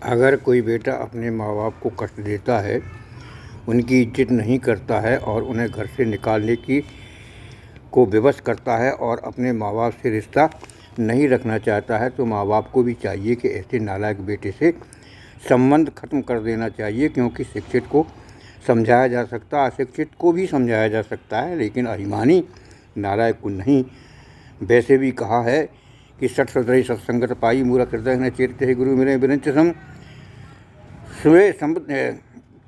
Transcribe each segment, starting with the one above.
अगर कोई बेटा अपने माँ बाप को कष्ट देता है, उनकी इज्जत नहीं करता है और उन्हें घर से निकालने की को विवश करता है और अपने माँ बाप से रिश्ता नहीं रखना चाहता है, तो माँ बाप को भी चाहिए कि ऐसे नालायक बेटे से संबंध खत्म कर देना चाहिए। क्योंकि शिक्षित को समझाया जा सकता है, अशिक्षित को भी समझाया जा सकता है, लेकिन अभिमानी नालायक को नहीं। वैसे भी कहा है कि सठ सतरही सत्संगत पाई, मूर्ख हृदय न चेत हे गुरु मिले बिरंच सम सुए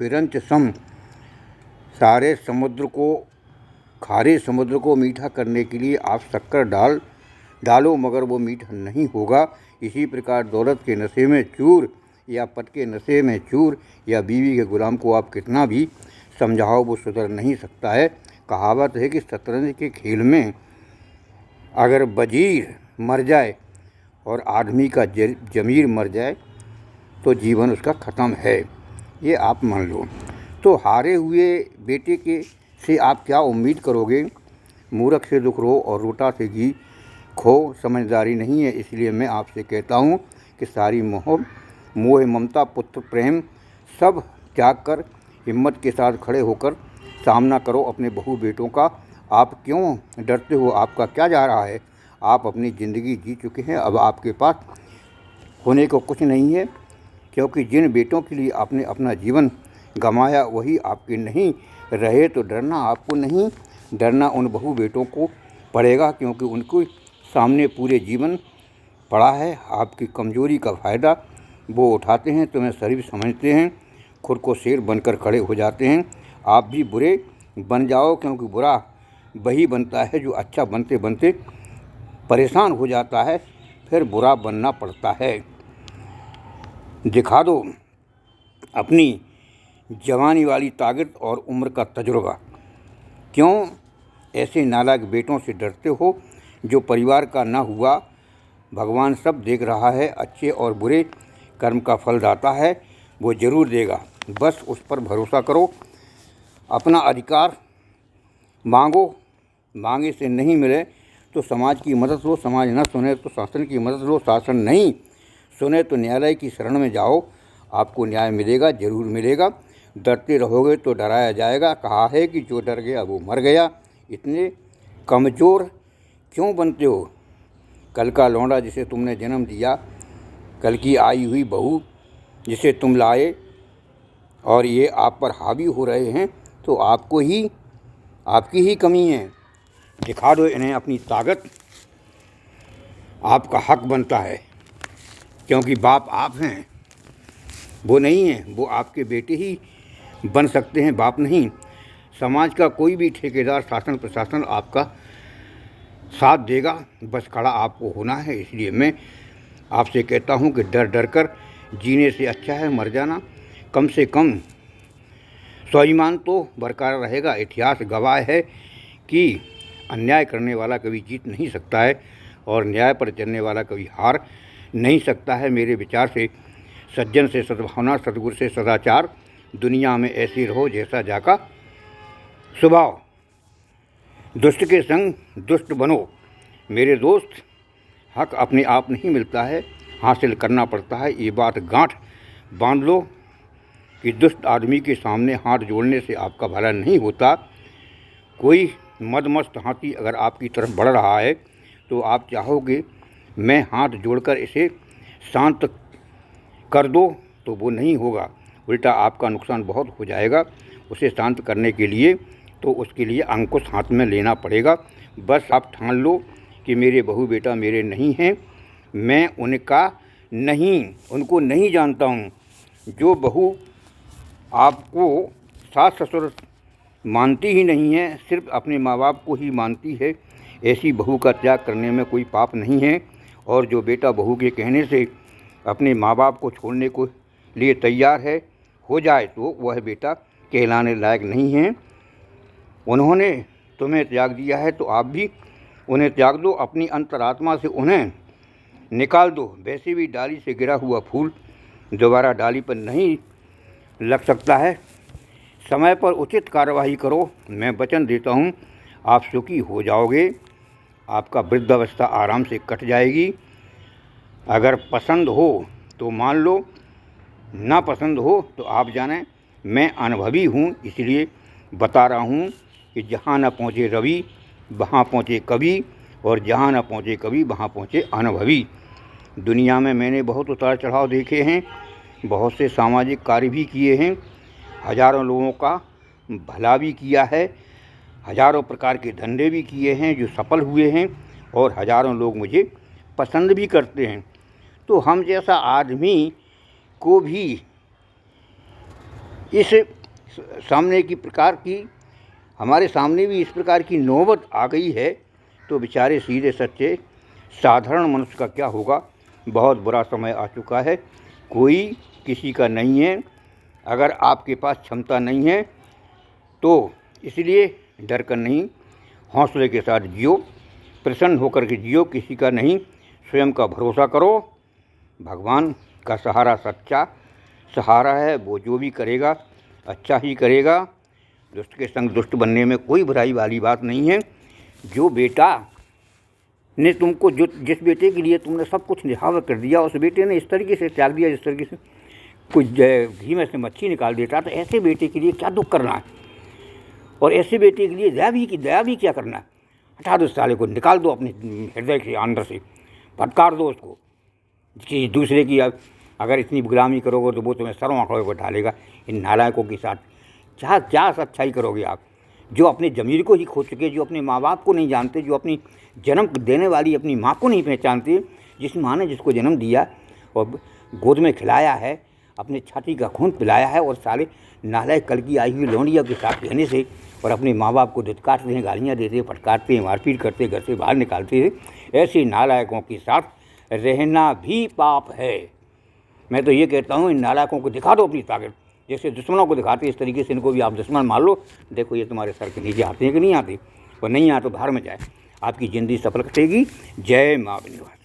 बिरंच सम। सारे समुद्र को खारे समुद्र को मीठा करने के लिए आप शक्कर डालो, मगर वो मीठा नहीं होगा। इसी प्रकार दौलत के नशे में चूर या पद के नशे में चूर या बीवी के गुलाम को आप कितना भी समझाओ, वो सुधर नहीं सकता है। कहावत है कि शतरंज के खेल में अगर वजीर मर जाए और आदमी का जमीर मर जाए तो जीवन उसका ख़त्म है, ये आप मान लो। तो हारे हुए बेटे के से आप क्या उम्मीद करोगे? मूर्ख से दुख रो और रोटा से घी खो समझदारी नहीं है। इसलिए मैं आपसे कहता हूँ कि सारी मोह ममता पुत्र प्रेम सब त्याग कर हिम्मत के साथ खड़े होकर सामना करो अपने बहू बेटों का। आप क्यों डरते हो? आपका क्या जा रहा है? आप अपनी ज़िंदगी जी चुके हैं, अब आपके पास होने को कुछ नहीं है। क्योंकि जिन बेटों के लिए आपने अपना जीवन गंवाया वही आपके नहीं रहे, तो डरना आपको नहीं, डरना उन बहू बेटों को पड़ेगा, क्योंकि उनके सामने पूरे जीवन पड़ा है। आपकी कमज़ोरी का फ़ायदा वो उठाते हैं, तुम्हें शरीफ समझते हैं, खुद को शेर बनकर खड़े हो जाते हैं। आप भी बुरे बन जाओ, क्योंकि बुरा वही बनता है जो अच्छा बनते बनते परेशान हो जाता है, फिर बुरा बनना पड़ता है। दिखा दो अपनी जवानी वाली ताकत और उम्र का तजुर्बा। क्यों ऐसे नालायक बेटों से डरते हो जो परिवार का ना हुआ? भगवान सब देख रहा है, अच्छे और बुरे कर्म का फल दाता है, वो ज़रूर देगा। बस उस पर भरोसा करो। अपना अधिकार मांगो, मांगे से नहीं मिले तो समाज की मदद लो, समाज न सुने तो शासन की मदद लो, शासन नहीं सुने तो न्यायालय की शरण में जाओ, आपको न्याय मिलेगा, ज़रूर मिलेगा। डरते रहोगे तो डराया जाएगा। कहा है कि जो डर गया वो मर गया। इतने कमज़ोर क्यों बनते हो? कल का लौंडा जिसे तुमने जन्म दिया, कल की आई हुई बहू जिसे तुम लाए, और ये आप पर हावी हो रहे हैं, तो आपकी ही कमी है। दिखा दो इन्हें अपनी ताकत, आपका हक बनता है, क्योंकि बाप आप हैं, वो नहीं हैं। वो आपके बेटे ही बन सकते हैं, बाप नहीं। समाज का कोई भी ठेकेदार, शासन प्रशासन आपका साथ देगा, बस खड़ा आपको होना है। इसलिए मैं आपसे कहता हूँ कि डर डर कर जीने से अच्छा है मर जाना। कम से कम स्वाभिमान तो बरकरार रहेगा। इतिहास गवाह है कि अन्याय करने वाला कभी जीत नहीं सकता है और न्याय पर चलने वाला कभी हार नहीं सकता है। मेरे विचार से सज्जन से सद्भावना, सद्गुरु से सदाचार, दुनिया में ऐसे रहो जैसा जाका स्वभाव। दुष्ट के संग दुष्ट बनो मेरे दोस्त। हक अपने आप नहीं मिलता है, हासिल करना पड़ता है। ये बात गांठ बांध लो कि दुष्ट आदमी के सामने हाथ जोड़ने से आपका भला नहीं होता। कोई मदमस्त हाथी अगर आपकी तरफ बढ़ रहा है तो आप चाहोगे मैं हाथ जोड़कर इसे शांत कर दो, तो वो नहीं होगा, उल्टा आपका नुकसान बहुत हो जाएगा। उसे शांत करने के लिए तो उसके लिए अंकुश हाथ में लेना पड़ेगा। बस आप ठान लो कि मेरे बहू बेटा मेरे नहीं हैं, मैं उनको नहीं जानता हूँ। जो बहू आपको सास ससुर मानती ही नहीं है, सिर्फ अपने माँ बाप को ही मानती है, ऐसी बहू का त्याग करने में कोई पाप नहीं है। और जो बेटा बहू के कहने से अपने माँ बाप को छोड़ने को लिए तैयार है हो जाए, तो वह बेटा कहलाने लायक नहीं है। उन्होंने तुम्हें त्याग दिया है तो आप भी उन्हें त्याग दो, अपनी अंतरात्मा से उन्हें निकाल दो। वैसे भी डाली से गिरा हुआ फूल दोबारा डाली पर नहीं लग सकता है। समय पर उचित कार्यवाही करो, मैं वचन देता हूँ आप सुखी हो जाओगे। आपका वृद्धावस्था आराम से कट जाएगी। अगर पसंद हो तो मान लो, ना पसंद हो तो आप जानें, मैं अनुभवी हूँ, इसलिए बता रहा हूँ कि जहाँ न पहुँचे रवि वहाँ पहुँचे कवि, और जहाँ न पहुँचे कवि वहाँ पहुँचे अनुभवी। दुनिया में मैंने बहुत उतार चढ़ाव देखे हैं, बहुत से सामाजिक कार्य भी किए हैं, हज़ारों लोगों का भला भी किया है, हज़ारों प्रकार के धंधे भी किए हैं जो सफल हुए हैं, और हज़ारों लोग मुझे पसंद भी करते हैं। तो हम जैसा आदमी को भी इस सामने की प्रकार की हमारे सामने भी इस प्रकार की नौबत आ गई है, तो बेचारे सीधे सच्चे साधारण मनुष्य का क्या होगा। बहुत बुरा समय आ चुका है, कोई किसी का नहीं है। अगर आपके पास क्षमता नहीं है तो इसलिए डर कर नहीं, हौसले के साथ जियो, प्रसन्न होकर के जियो, किसी का नहीं, स्वयं का भरोसा करो। भगवान का सहारा सच्चा सहारा है, वो जो भी करेगा अच्छा ही करेगा। दुष्ट के संग दुष्ट बनने में कोई बुराई वाली बात नहीं है। जो बेटा ने तुमको जिस बेटे के लिए तुमने सब कुछ निछावर कर दिया, उस बेटे ने इस तरीके से त्याग दिया जिस तरीके से कुछ घी में से मच्छी निकाल देता, तो ऐसे बेटे के लिए क्या दुख करना है, और ऐसे बेटे के लिए दया भी क्या करना है। हटा दो साले को, निकाल दो अपने हृदय के अंदर से, फटकार दो उसको। कि दूसरे की अगर इतनी गुलामी करोगे तो वो तुम्हें सरों आंखों को ढालेगा। इन नालायकों के साथ क्या अच्छाई करोगे आप, जो अपने ज़मीर को ही खो चुके, जो अपने माँ बाप को नहीं जानते, जो अपनी जन्म देने वाली अपनी माँ को नहीं पहचानते, जिस माँ ने जिसको जन्म दिया और गोद में खिलाया है, अपने छाती का खून पिलाया है, और साले नालायक कल की आई हुई लौंडिया के साथ रहने से और अपने माँ बाप को धिक्कारते हैं, गालियाँ देते हैं, फटकारते हैं, मारपीट करते, घर से बाहर निकालते हैं। ऐसे नालायकों के साथ रहना भी पाप है। मैं तो ये कहता हूँ, इन नालायकों को दिखा दो अपनी ताकत, जैसे दुश्मनों को दिखाते इस तरीके से इनको भी आप दुश्मन मान लो। देखो ये तुम्हारे सर के नीचे आते हैं कि नहीं आते, और नहीं आते तो बाहर में जाए, आपकी ज़िंदगी सफल कटेगी। जय माँ विंध्यवासिनी।